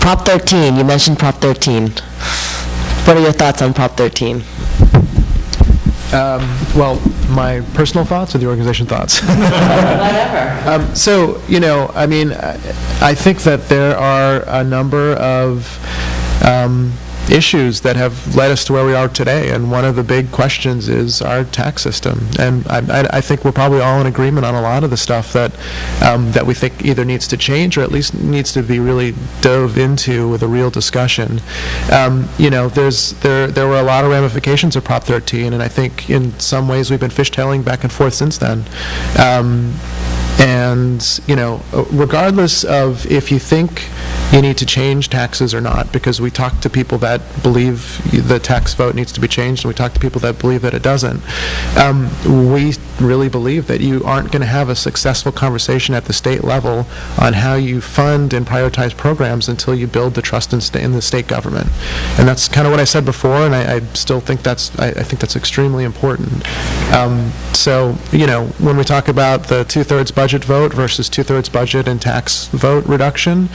Prop 13, you mentioned Prop 13. What are your thoughts on Prop 13? Well, my personal thoughts or the organization thoughts? Whatever. So, I mean, I think that there are a number of issues that have led us to where we are today, and one of the big questions is our tax system. And I think we're probably all in agreement on a lot of the stuff that that we think either needs to change or at least needs to be really dove into with a real discussion. There were a lot of ramifications of Prop 13, and I think in some ways we've been fishtailing back and forth since then. And, regardless of if you think you need to change taxes or not, because we talk to people that believe the tax vote needs to be changed, and we talk to people that believe that it doesn't, we really believe that you aren't going to have a successful conversation at the state level on how you fund and prioritize programs until you build the trust in the state government. And that's kind of what I said before, and I still think I think that's extremely important. So, when we talk about the 2/3 budget vote versus 2/3 budget and tax vote reduction,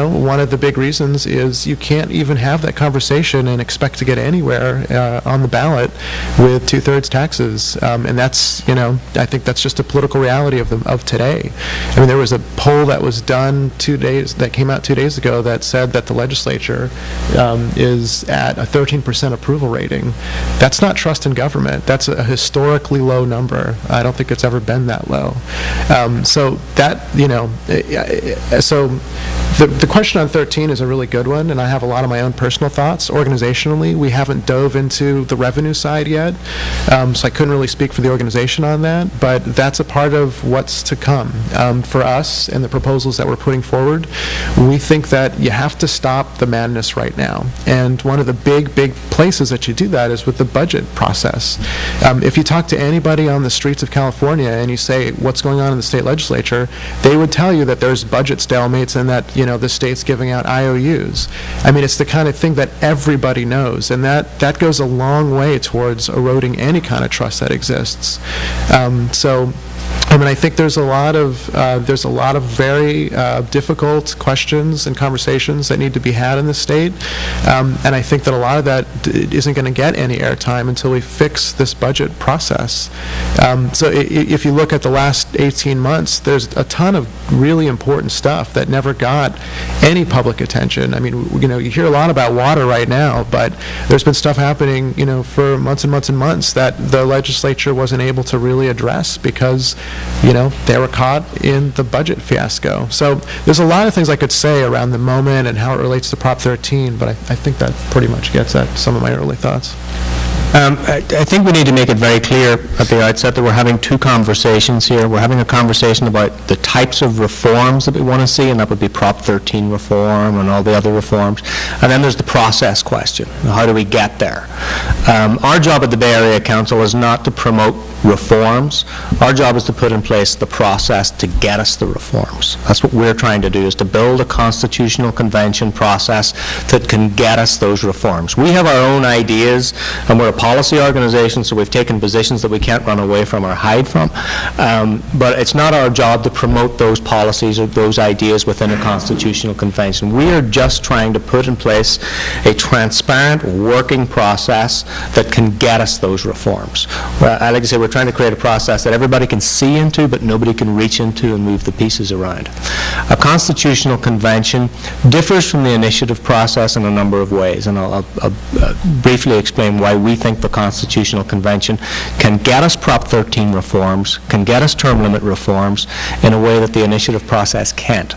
one of the big reasons is you can't even have that conversation and expect to get anywhere on the ballot with 2/3 taxes. And that's, I think that's just a political reality of today. I mean, there was a poll that was done that came out 2 days ago that said that the legislature is at a 13% approval rating. That's not trust in government. That's a historically low number. I don't think it's ever been that low. So that, so the question on 13 is a really good one, and I have a lot of my own personal thoughts. Organizationally, we haven't dove into the revenue side yet, so I couldn't really speak for the organization on that, but that's a part of what's to come. For us and the proposals that we're putting forward, we think that you have to stop the madness right now, and one of the big places that you do that is with the budget process. If you talk to anybody on the streets of California and you say, what's going on in the state legislature, they would tell you that there's budget stalemates and that, the state's giving out IOUs. I mean, it's the kind of thing that everybody knows, and that goes a long way towards eroding any kind of trust that exists. So I mean, I think there's a lot of very difficult questions and conversations that need to be had in the state, and I think that a lot of that isn't going to get any airtime until we fix this budget process. So if you look at the last 18 months, there's a ton of really important stuff that never got any public attention. I mean, you hear a lot about water right now, but there's been stuff happening, for months and months and months that the legislature wasn't able to really address because they were caught in the budget fiasco. So there's a lot of things I could say around the moment and how it relates to Prop 13, but I think that pretty much gets at some of my early thoughts. I think we need to make it very clear at the outset that we're having two conversations here. We're having a conversation about the types of reforms that we want to see, and that would be Prop 13 reform and all the other reforms. And then there's the process question. How do we get there? Our job at the Bay Area Council is not to promote reforms. Our job is to put in place the process to get us the reforms. That's what we're trying to do, is to build a constitutional convention process that can get us those reforms. We have our own ideas, and we're a policy organization, so we've taken positions that we can't run away from or hide from. But it's not our job to promote those policies or those ideas within a constitutional convention. We are just trying to put in place a transparent working process that can get us those reforms. I like to say we're trying to create a process that everybody can see into but nobody can reach into and move the pieces around. A constitutional convention differs from the initiative process in a number of ways, and I'll briefly explain why we think the constitutional convention can get us Prop 13 reforms, can get us term limit reforms in a way that the initiative process can't.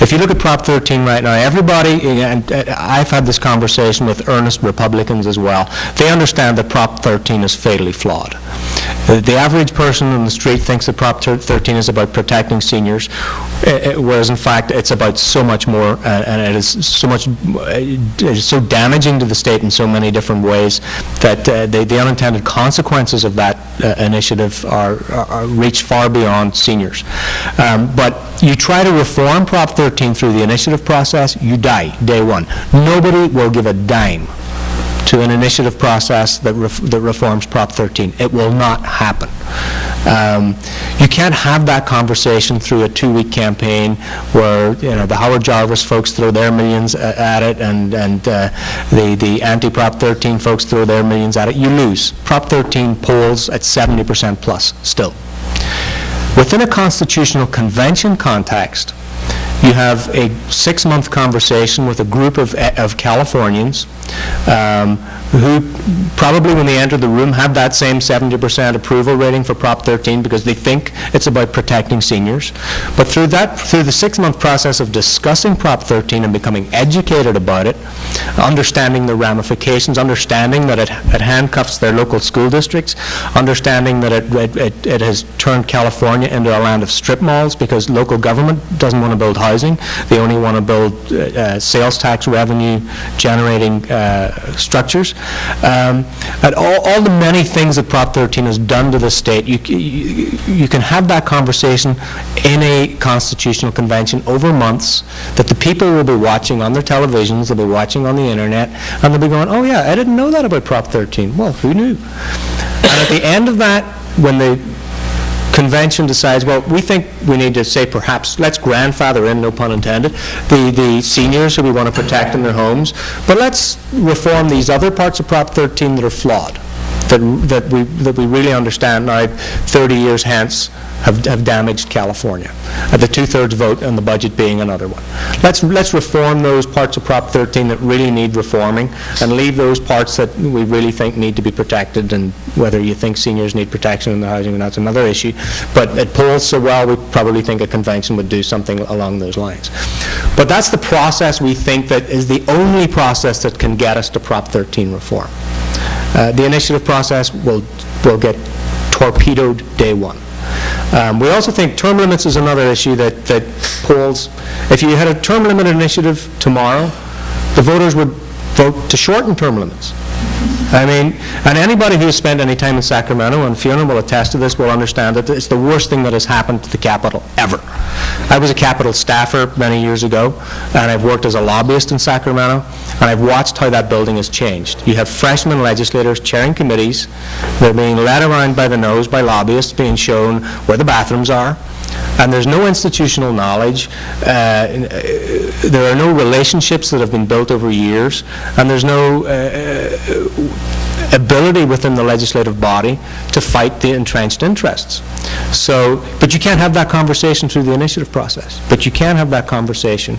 If you look at Prop 13 right now, everybody, and I've had this conversation with earnest Republicans as well, they understand that Prop 13 is fatally flawed. The average person on the street thinks that Prop 13 is about protecting seniors, whereas in fact it's about so much more, and it is so damaging to the state in so many different ways that the unintended consequences of that initiative are reach far beyond seniors. But you try to reform Prop 13 through the initiative process, you die day one. Nobody will give a dime to an initiative process that reforms Prop 13. It will not happen. You can't have that conversation through a 2-week campaign where the Howard Jarvis folks throw their millions at it and the anti-Prop 13 folks throw their millions at it. You lose. Prop 13 polls at 70% plus still. Within a constitutional convention context, you have a 6-month conversation with a group of Californians who probably, when they enter the room, have that same 70% approval rating for Prop 13 because they think it's about protecting seniors. But through the 6-month process of discussing Prop 13 and becoming educated about it, understanding the ramifications, understanding that it handcuffs their local school districts, understanding that it has turned California into a land of strip malls because local government doesn't want to build housing. They only want to build sales tax revenue generating structures. And all the many things that Prop 13 has done to the state, you can have that conversation in a constitutional convention over months that the people will be watching on their televisions, they'll be watching on the internet, and they'll be going, oh yeah, I didn't know that about Prop 13. Well, who knew? And at the end of that, when the convention decides, well, we think we need to say perhaps let's grandfather in, no pun intended, the seniors who we want to protect in their homes, but let's reform these other parts of Prop 13 that are flawed, that we really understand now 30 years hence have damaged California. The 2/3 vote and the budget being another one. Let's reform those parts of Prop 13 that really need reforming and leave those parts that we really think need to be protected, and whether you think seniors need protection in the housing, that's another issue. But it polls so well, we probably think a convention would do something along those lines. But that's the process we think that is the only process that can get us to Prop 13 reform. The initiative process will get torpedoed day one. We also think term limits is another issue that polls. If you had a term limit initiative tomorrow, the voters would vote to shorten term limits. I mean, and anybody who has spent any time in Sacramento, and Fiona will attest to this, will understand that it's the worst thing that has happened to the Capitol ever. I was a Capitol staffer many years ago, and I've worked as a lobbyist in Sacramento, and I've watched how that building has changed. You have freshman legislators chairing committees. They're being led around by the nose by lobbyists, being shown where the bathrooms are. And there's no institutional knowledge, there are no relationships that have been built over years, and there's no ability within the legislative body to fight the entrenched interests. So, but you can't have that conversation through the initiative process, but you can have that conversation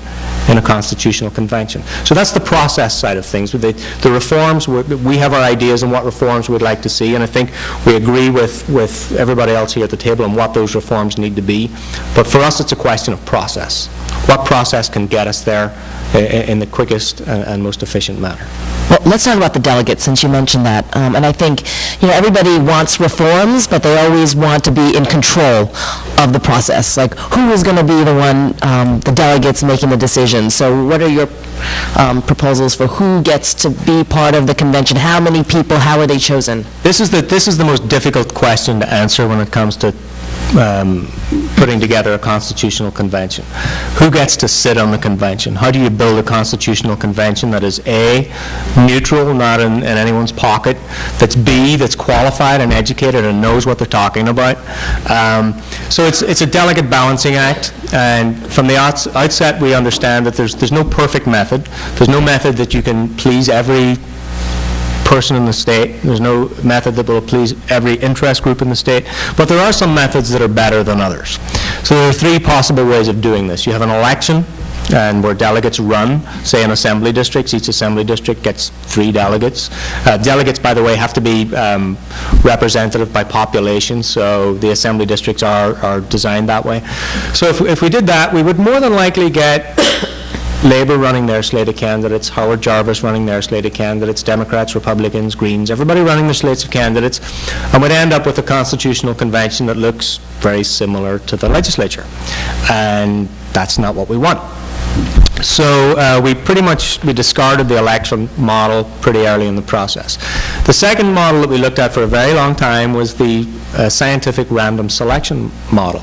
in a constitutional convention. So that's the process side of things. The reforms, we have our ideas on what reforms we'd like to see, and I think we agree with everybody else here at the table on what those reforms need to be. But for us, it's a question of process. What process can get us there in the quickest and most efficient manner? Well, let's talk about the delegates, since you mentioned that. And I think, everybody wants reforms, but they always want to be in control of the process. Like, who is going to be the one, the delegates making the decision? So what are your proposals for who gets to be part of the convention? How many people? How are they chosen? This is the most difficult question to answer when it comes to putting together a constitutional convention. Who gets to sit on the convention? How do you build a constitutional convention that is A, neutral, not in anyone's pocket, that's B, that's qualified and educated and knows what they're talking about? So it's a delicate balancing act, and from the outset we understand that there's no perfect method. There's no method that you can please every person in the state. There's no method that will please every interest group in the state, but there are some methods that are better than others. So there are 3 possible ways of doing this. You have an election, and where delegates run, say in assembly districts. Each assembly district gets 3 delegates. Delegates, by the way, have to be representative by population, so the assembly districts are designed that way. So if we did that, we would more than likely get Labour running their slate of candidates, Howard Jarvis running their slate of candidates, Democrats, Republicans, Greens, everybody running their slates of candidates, and we'd end up with a constitutional convention that looks very similar to the legislature. And that's not what we want. So we discarded the election model pretty early in the process. The second model that we looked at for a very long time was the scientific random selection model.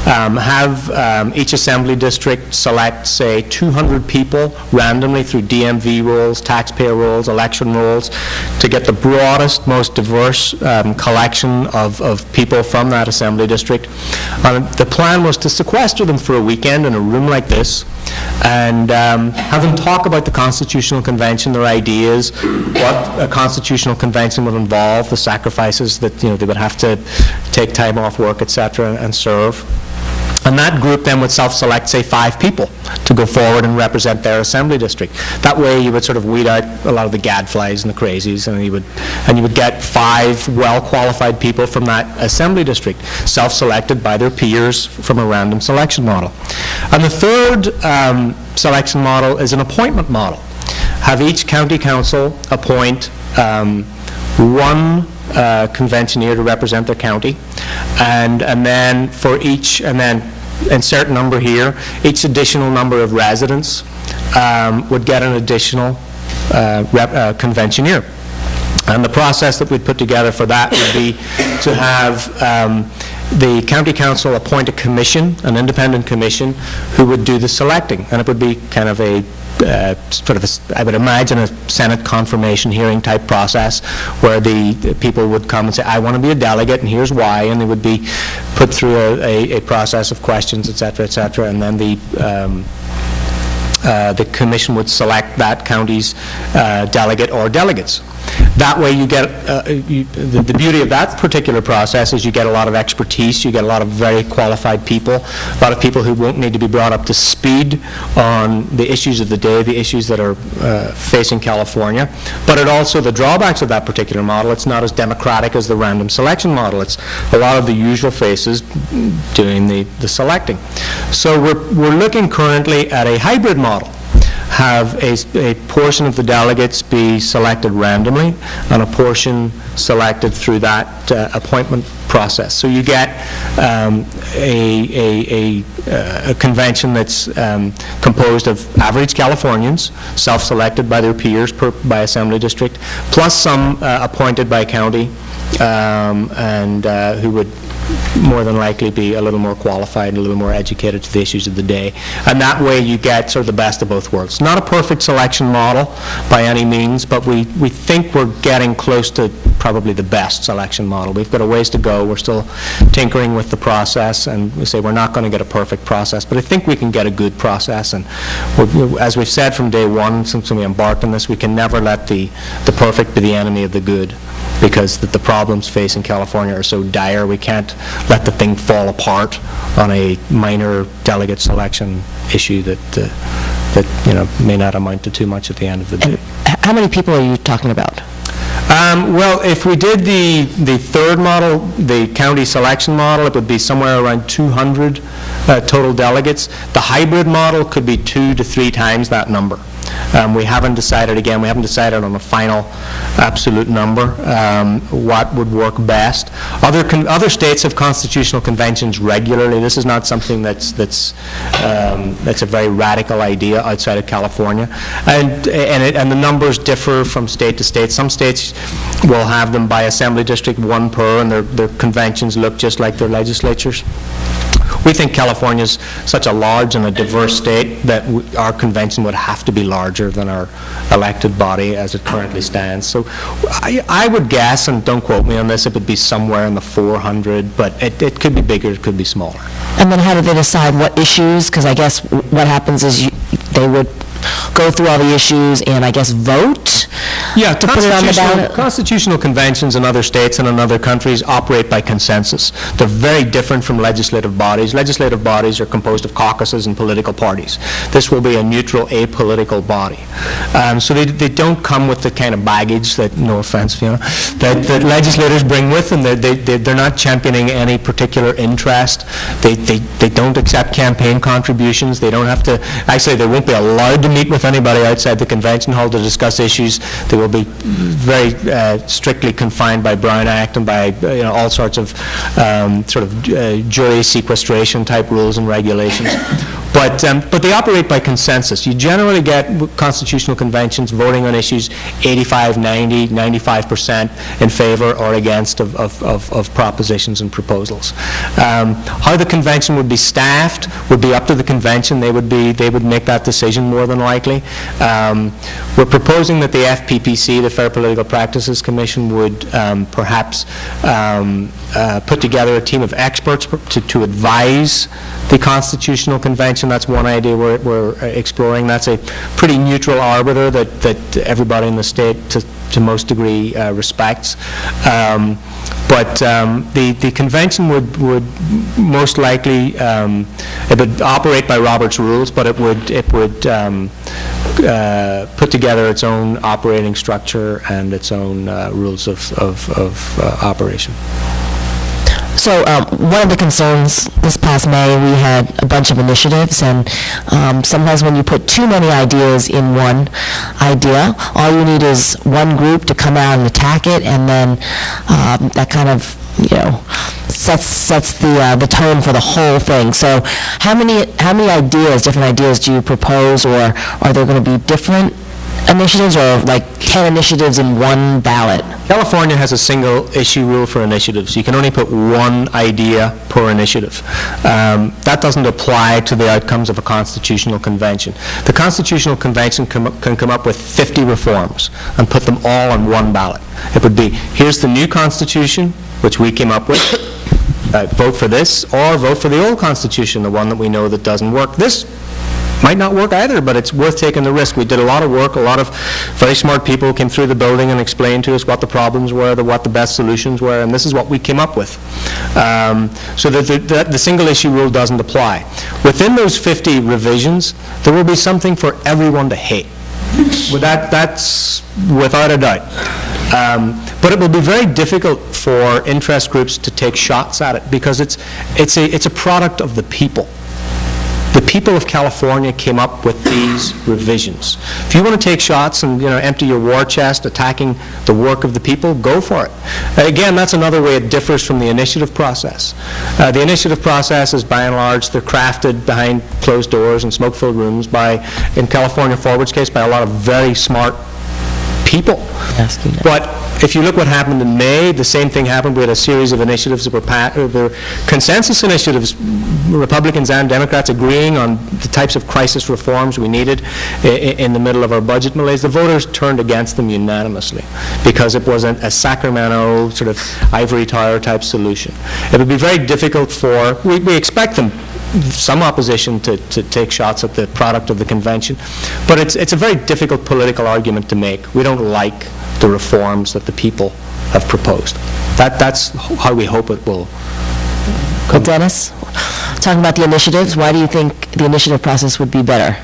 Have each assembly district select, say, 200 people randomly through DMV rolls, taxpayer rolls, election rolls, to get the broadest, most diverse collection of people from that assembly district. The plan was to sequester them for a weekend in a room like this, and have them talk about the Constitutional Convention, their ideas, what a Constitutional Convention would involve, the sacrifices that they would have to take time off work, etc., and serve. And that group then would self-select, say, 5 people to go forward and represent their assembly district. That way you would sort of weed out a lot of the gadflies and the crazies, and you would get 5 well-qualified people from that assembly district, self-selected by their peers from a random selection model. And the third selection model is an appointment model. Have each county council appoint one conventioner to represent their county, and then for each, and then insert number here, each additional number of residents would get an additional conventioner. And the process that we'd put together for that would be to have the county council appoint a commission, an independent commission, who would do the selecting. And it would be kind of a I would imagine a Senate confirmation hearing type process, where the people would come and say, I want to be a delegate, and here's why, and they would be put through a process of questions, etc., and then the commission would select that county's delegate or delegates. That way you get, the beauty of that particular process is you get a lot of expertise, you get a lot of very qualified people, a lot of people who won't need to be brought up to speed on the issues of the day, the issues that are facing California. But it also, the drawbacks of that particular model, it's not as democratic as the random selection model. It's a lot of the usual faces doing the selecting. So we're looking currently at a hybrid model. Have a portion of the delegates be selected randomly, and a portion selected through that appointment process. So you get a convention that's composed of average Californians, self-selected by their peers by assembly district, plus some appointed by county, and who would more than likely be a little more qualified and a little more educated to the issues of the day. And that way you get sort of the best of both worlds. Not a perfect selection model by any means, but we think we're getting close to probably the best selection model. We've got a ways to go. We're still tinkering with the process, and we say we're not going to get a perfect process, but I think we can get a good process. And as we've said from day one, since we embarked on this, we can never let the perfect be the enemy of the good, because the problems facing California are so dire. We can't let the thing fall apart on a minor delegate selection issue that may not amount to too much at the end of the day. How many people are you talking about? Well, if we did the third model, the county selection model, it would be somewhere around 200 total delegates. The hybrid model could be 2 to 3 times that number. We haven't decided on a final absolute number, what would work best. Other states have constitutional conventions regularly. This is not something that's a very radical idea outside of California, and the numbers differ from state to state. Some states will have them by assembly district, 1 per, and their conventions look just like their legislatures. We think California is such a large and a diverse state that our convention would have to be larger than our elected body as it currently stands. So I would guess, and don't quote me on this, it would be somewhere in the 400, but it could be bigger, it could be smaller. And then how do they decide what issues? Because I guess what happens is they would go through all the issues and I guess vote to put it on the ballot? Constitutional conventions in other states and in other countries operate by consensus. They're very different from legislative bodies. Legislative bodies are composed of caucuses and political parties. This will be a neutral, apolitical body. So they don't come with the kind of baggage that, no offense, Fiona, that legislators bring with them. They're not championing any particular interest. They don't accept campaign contributions. They don't have to, actually they won't be allowed to meet with anybody outside the convention hall to discuss issues. They will be very strictly confined by Brown Act and by all sorts of jury sequestration type rules and regulations. But they operate by consensus. You generally get constitutional conventions voting on issues 85, 90, 95% in favor or against of propositions and proposals. How the convention would be staffed would be up to the convention. They would make that decision more than likely. We're proposing that the FPPC, the Fair Political Practices Commission, would perhaps put together a team of experts to advise the Constitutional Convention. That's one idea we're exploring. That's a pretty neutral arbiter that everybody in the state, to most degree, respects. But the convention would most likely it would operate by Robert's rules, but it would put together its own operating structure and its own rules of operation. So one of the concerns this past May, we had a bunch of initiatives, and sometimes when you put too many ideas in one idea, all you need is one group to come out and attack it, and then that kind of, sets the tone for the whole thing. So how many different ideas do you propose, or are there going to be different initiatives, or like 10 initiatives in one ballot? California has a single issue rule for initiatives. You can only put one idea per initiative. That doesn't apply to the outcomes of a constitutional convention. The Constitutional Convention can come up with 50 reforms and put them all on one ballot. It would be, here's the new Constitution, which we came up with. Vote for this, or vote for the old Constitution, the one that we know that doesn't work. This might not work either, but it's worth taking the risk. We did a lot of work. A lot of very smart people came through the building and explained to us what the problems were, what the best solutions were, and this is what we came up with. So that the single issue rule doesn't apply. Within those 50 revisions, there will be something for everyone to hate. Well, that's without a doubt. But it will be very difficult for interest groups to take shots at it, because it's a product of the people. The people of California came up with these revisions. If you want to take shots and empty your war chest attacking the work of the people, go for it. Again, that's another way it differs from the initiative process. The initiative process is, by and large, they're crafted behind closed doors and smoke-filled rooms in California Forward's case, by a lot of very smart people. But if you look what happened in May, the same thing happened. We had a series of initiatives that were consensus initiatives, Republicans and Democrats agreeing on the types of crisis reforms we needed in the middle of our budget malaise. The voters turned against them unanimously because it wasn't a Sacramento sort of ivory tower type solution. It would be very difficult we expect them, some opposition, to take shots at the product of the convention, but it's a very difficult political argument to make. We don't like the reforms that the people have proposed. That's how we hope it will come. Dennis, talking about the initiatives, why do you think the initiative process would be better?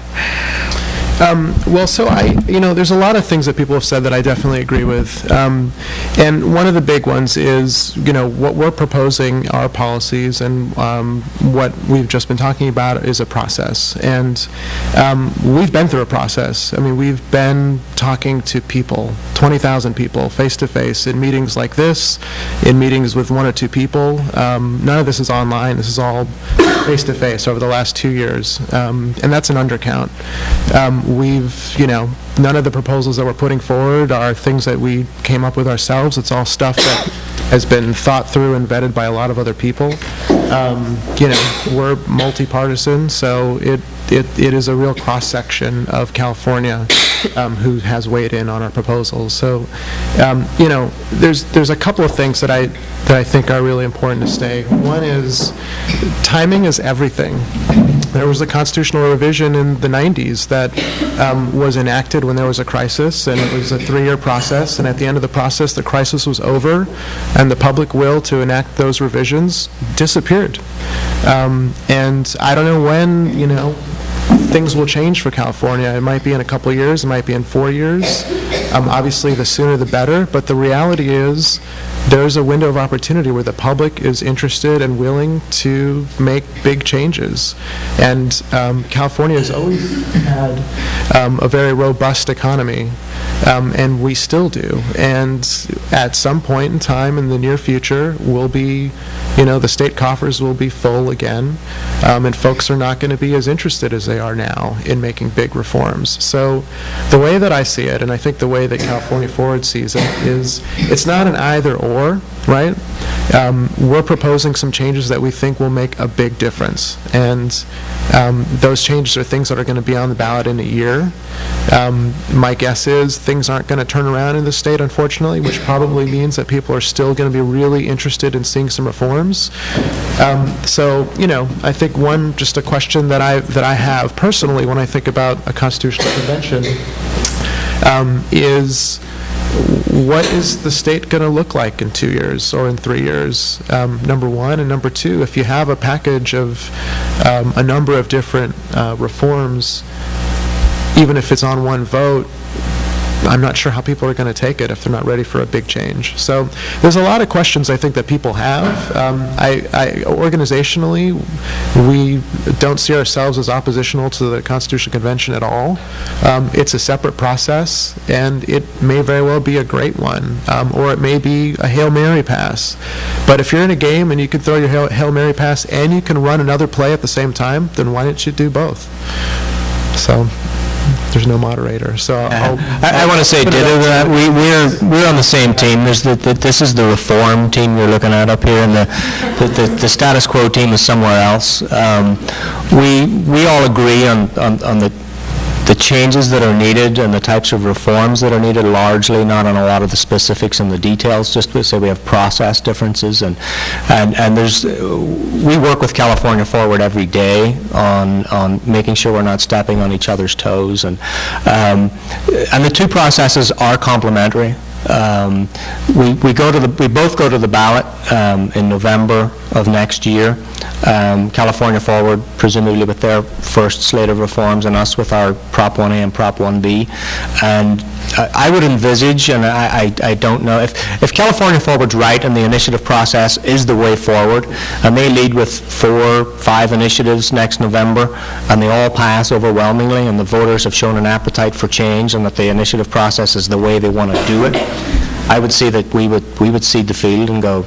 Well, so there's a lot of things that people have said that I definitely agree with. And one of the big ones is, what we're proposing are policies, and what we've just been talking about is a process. And we've been through a process. I mean, we've been talking to people, 20,000 people, face-to-face, in meetings like this, in meetings with one or two people. None of this is online. This is all face-to-face over the last 2 years. And that's an undercount. None of the proposals that we're putting forward are things that we came up with ourselves. It's all stuff that has been thought through and vetted by a lot of other people. We're multi-partisan, so it is a real cross-section of California who has weighed in on our proposals. So, there's a couple of things that I think are really important to say. One is timing is everything. There was a constitutional revision in the 90s that was enacted when there was a crisis, and it was a 3-year process, and at the end of the process, the crisis was over, and the public will to enact those revisions disappeared. And I don't know when, things will change for California. It might be in a couple of years, it might be in 4 years. Obviously, the sooner the better, but the reality is there's a window of opportunity where the public is interested and willing to make big changes. And California has always had a very robust economy. and we still do. And at some point in time in the near future, we'll be, the state coffers will be full again, and folks are not going to be as interested as they are now in making big reforms. So the way that I see it, and I think the way that California Forward sees it, is it's not an either or, right? We're proposing some changes that we think will make a big difference, and those changes are things that are going to be on the ballot in a year. My guess is things aren't going to turn around in the state, unfortunately, which probably means that people are still going to be really interested in seeing some reforms. So, I think just a question that I have personally when I think about a constitutional convention is, what is the state going to look like in 2 years or in 3 years, number one? And number two, if you have a package of a number of different reforms, even if it's on one vote, I'm not sure how people are going to take it if they're not ready for a big change. So there's a lot of questions I think that people have. Organizationally, we don't see ourselves as oppositional to the Constitutional Convention at all. It's a separate process, and it may very well be a great one, or it may be a Hail Mary pass. But if you're in a game and you can throw your Hail Mary pass and you can run another play at the same time, then why don't you do both? So there's no moderator, so I want to say ditto to that. We're on the same team. This is the reform team you're looking at up here, and the status quo team is somewhere else. We all agree on the changes that are needed and the types of reforms that are needed, largely, not on a lot of the specifics and the details, just to say we have process differences, and we work with California Forward every day on making sure we're not stepping on each other's toes, and the two processes are complementary. We both go to the ballot in November of next year. California Forward, presumably with their first slate of reforms, and us with our Prop 1A and Prop 1B. And I would envisage, and I don't know, if California Forward's right and the initiative process is the way forward, and they lead with 4 or 5 initiatives next November, and they all pass overwhelmingly, and the voters have shown an appetite for change, and that the initiative process is the way they want to do it, I would see that we would seed the field and go,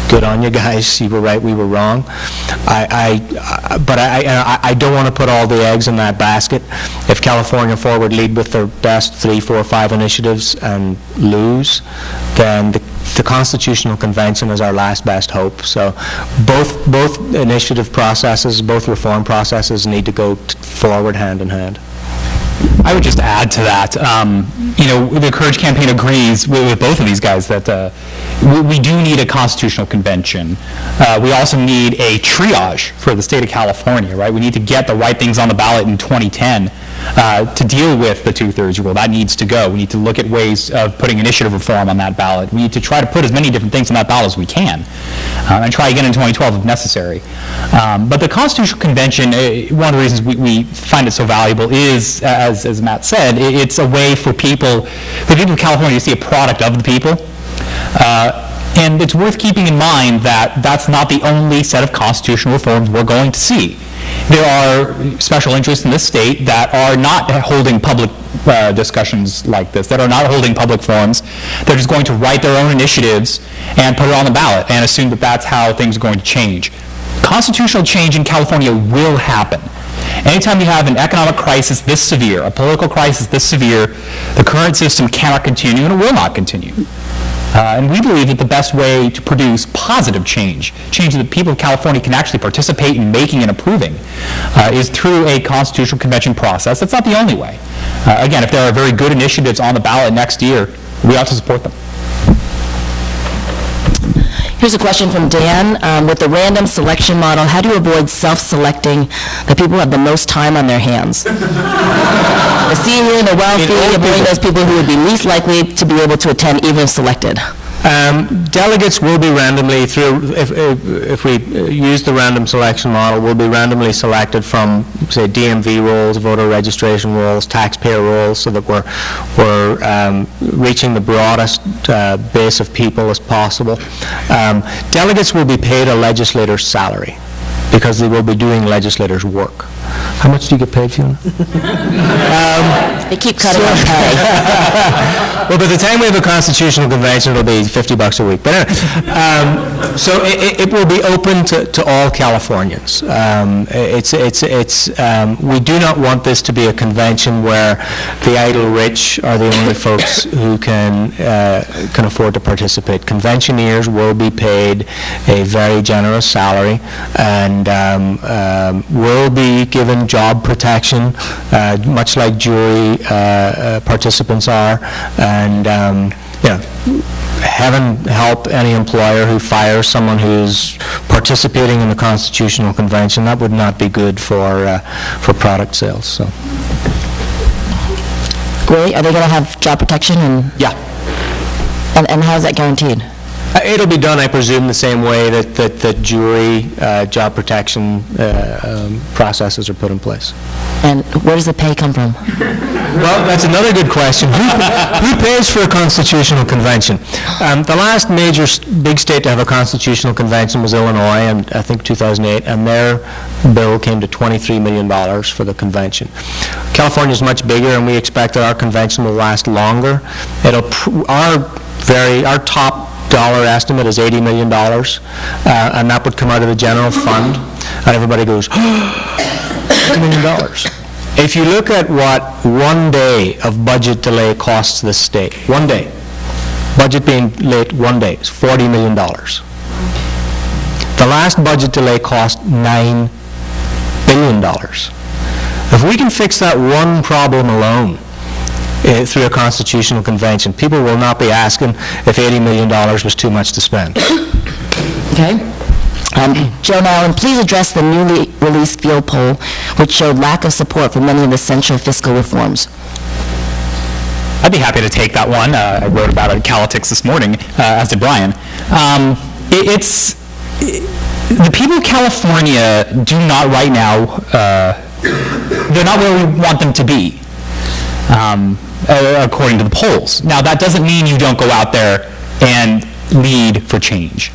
good on you guys, you were right, we were wrong. But I don't want to put all the eggs in that basket. If California Forward lead with their best 3, 4, 5 initiatives and lose, then the Constitutional Convention is our last best hope. So both initiative processes, both reform processes need to go forward hand in hand. I would just add to that, the Courage Campaign agrees with both of these guys that we do need a constitutional convention. We also need a triage for the state of California, right? We need to get the right things on the ballot in 2010 to deal with the 2/3 rule. That needs to go. We need to look at ways of putting initiative reform on that ballot. We need to try to put as many different things on that ballot as we can, and try again in 2012 if necessary. But the Constitutional Convention, one of the reasons we find it so valuable is, as Matt said, it's a way for people of California to see a product of the people. And it's worth keeping in mind that that's not the only set of constitutional reforms we're going to see. There are special interests in this state that are not holding public discussions like this, that are not holding public forums. They're just going to write their own initiatives and put it on the ballot and assume that that's how things are going to change. Constitutional change in California will happen. Anytime you have an economic crisis this severe, a political crisis this severe, the current system cannot continue and it will not continue. And we believe that the best way to produce positive change that people of California can actually participate in making and approving, is through a constitutional convention process. That's not the only way. Again, if there are very good initiatives on the ballot next year, we ought to support them. Here's a question from Dan. With the random selection model, how do you avoid self-selecting the people who have the most time on their hands? The senior, the wealthy, avoiding those people who would be least likely to be able to attend even if selected. Delegates will be randomly, if we use the random selection model, will be randomly selected from, say, DMV rolls, voter registration rolls, taxpayer rolls, so that we're reaching the broadest base of people as possible. Delegates will be paid a legislator's salary, because they will be doing legislators' work. How much do you get paid, Fiona? They keep cutting our pay. Well, by the time we have a constitutional convention, it'll be $50 a week. But anyway, so it will be open to all Californians. We do not want this to be a convention where the idle rich are the only folks who can afford to participate. Conventioneers will be paid a very generous salary and will be given job protection, much like jury participants are, and heaven help any employer who fires someone who's participating in the Constitutional Convention. That would not be good for product sales. So, Really? Are they going to have job protection? yeah. And how is that guaranteed? It'll be done, I presume, the same way that jury job protection processes are put in place. And where does the pay come from? Well, that's another good question. Who pays for a constitutional convention? The last major big state to have a constitutional convention was Illinois, and I think 2008, and their bill came to $23 million for the convention. California is much bigger, and we expect that our convention will last longer. Our top dollar estimate is $80 million, and that would come out of the general fund, and everybody goes, $80 million. If you look at what 1 day of budget delay costs the state, 1 day, budget being late 1 day, is $40 million. The last budget delay cost $9 billion. If we can fix that one problem alone, through a constitutional convention, people will not be asking if $80 million was too much to spend. Okay. Joe and Alan, please address the newly released field poll, which showed lack of support for many of the essential fiscal reforms. I'd be happy to take that one. I wrote about it in Calitics this morning, as did Brian. The people of California do not right now, they're not where we want them to be. According to the polls. Now, that doesn't mean you don't go out there and lead for change.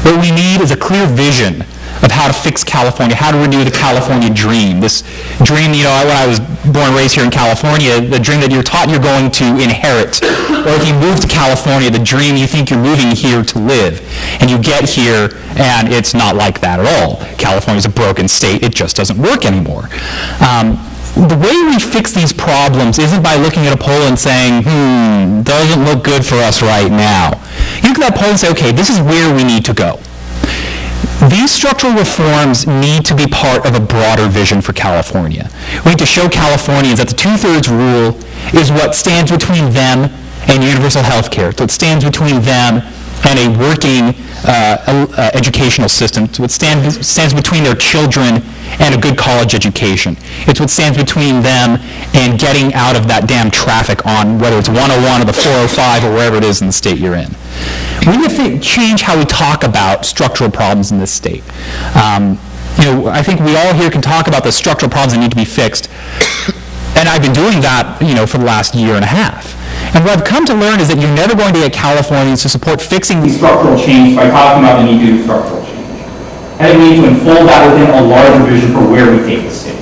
What we need is a clear vision of how to fix California, how to renew the California dream. This dream, when I was born and raised here in California, the dream that you're taught you're going to inherit. Or if you move to California, the dream you think you're moving here to live. And you get here, and it's not like that at all. California's a broken state. It just doesn't work anymore. The way we fix these problems isn't by looking at a poll and saying, doesn't look good for us right now. You look at that poll and say, okay, this is where we need to go. These structural reforms need to be part of a broader vision for California. We need to show Californians that the two-thirds rule is what stands between them and universal health care. It's what stands between them and a working educational system. It's what stands between their children and a good college education. It's what stands between them and getting out of that damn traffic on whether it's 101 or the 405 or wherever it is in the state you're in. We need to change how we talk about structural problems in this state. I think we all here can talk about the structural problems that need to be fixed, and I've been doing that, for the last year and a half. And what I've come to learn is that you're never going to get Californians to support fixing these structural change by talking about the need to do structural change. I think we need to unfold that within a larger vision for where we take the state.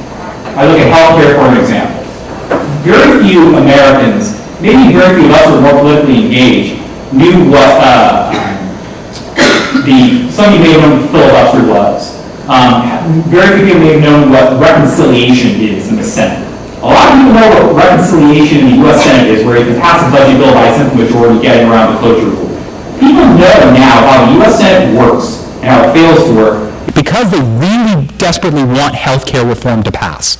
I look at healthcare for an example. Very few Americans, maybe very few of us who are more politically engaged, knew what some of you may have known filibuster was. Very few people may have known what reconciliation is in the Senate. A lot of people know what reconciliation in the U.S. Senate is, where you can pass a budget bill by a simple majority getting around the cloture rule. People know now how the U.S. Senate works and how it fails to work because they really desperately want health care reform to pass.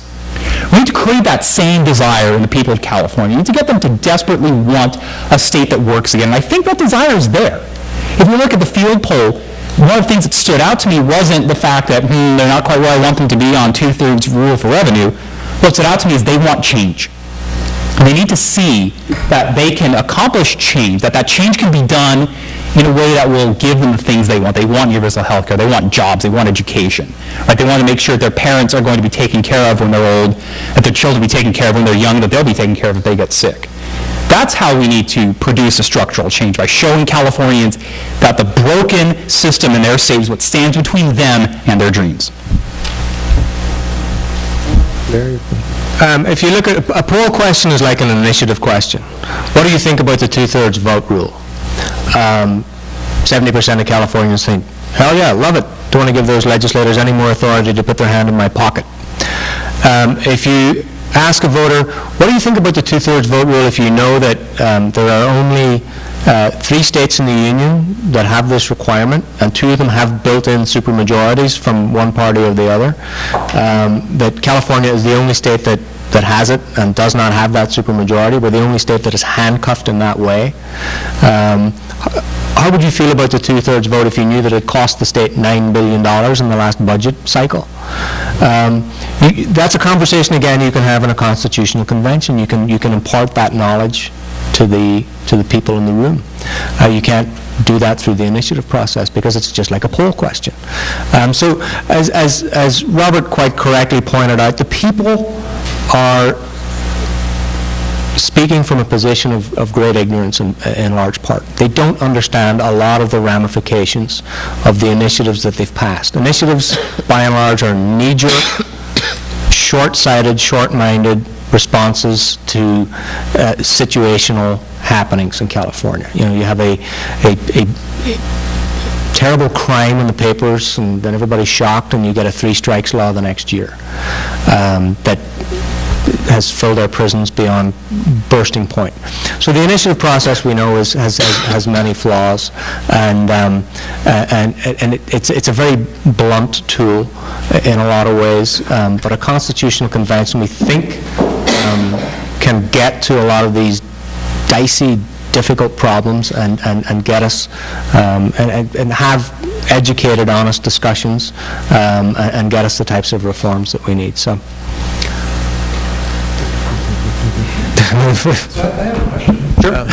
We need to create that same desire in the people of California. We need to get them to desperately want a state that works again. And I think that desire is there. If you look at the field poll, one of the things that stood out to me wasn't the fact that they're not quite where I want them to be on two-thirds rule for revenue. What stood out to me is they want change. And they need to see that they can accomplish change, that change can be done in a way that will give them the things they want. They want universal health care. They want jobs. They want education. Right? They want to make sure that their parents are going to be taken care of when they're old, that their children will be taken care of when they're young, that they'll be taken care of if they get sick. That's how we need to produce a structural change, by showing Californians that the broken system in their state is what stands between them and their dreams. If you look at, a poll question is like an initiative question. What do you think about the two-thirds vote rule? 70% of Californians think, hell yeah, love it. Don't want to give those legislators any more authority to put their hand in my pocket. If you ask a voter, what do you think about the two-thirds vote rule if you know that there are only 3 states in the Union that have this requirement, and 2 of them have built-in supermajorities from one party or the other, that California is the only state that has it and does not have that supermajority. We're the only state that is handcuffed in that way. How would you feel about the two-thirds vote if you knew that it cost the state $9 billion in the last budget cycle? That's a conversation, again, you can have in a constitutional convention. You can impart that knowledge to the people in the room. You can't do that through the initiative process because it's just like a poll question. So as Robert quite correctly pointed out, the people are speaking from a position of great ignorance in large part. They don't understand a lot of the ramifications of the initiatives that they've passed. Initiatives, by and large, are knee-jerk, short-sighted, short-minded responses to situational happenings in California. You know, you have a terrible crime in the papers, and then everybody's shocked, and you get a 3 strikes law the next year that has filled our prisons beyond bursting point. So the initiative process, we know, has many flaws, and it's a very blunt tool in a lot of ways. But a constitutional convention, we think, can get to a lot of these dicey, difficult problems and get us and have educated, honest discussions and get us the types of reforms that we need. So. So I have a question. Sure.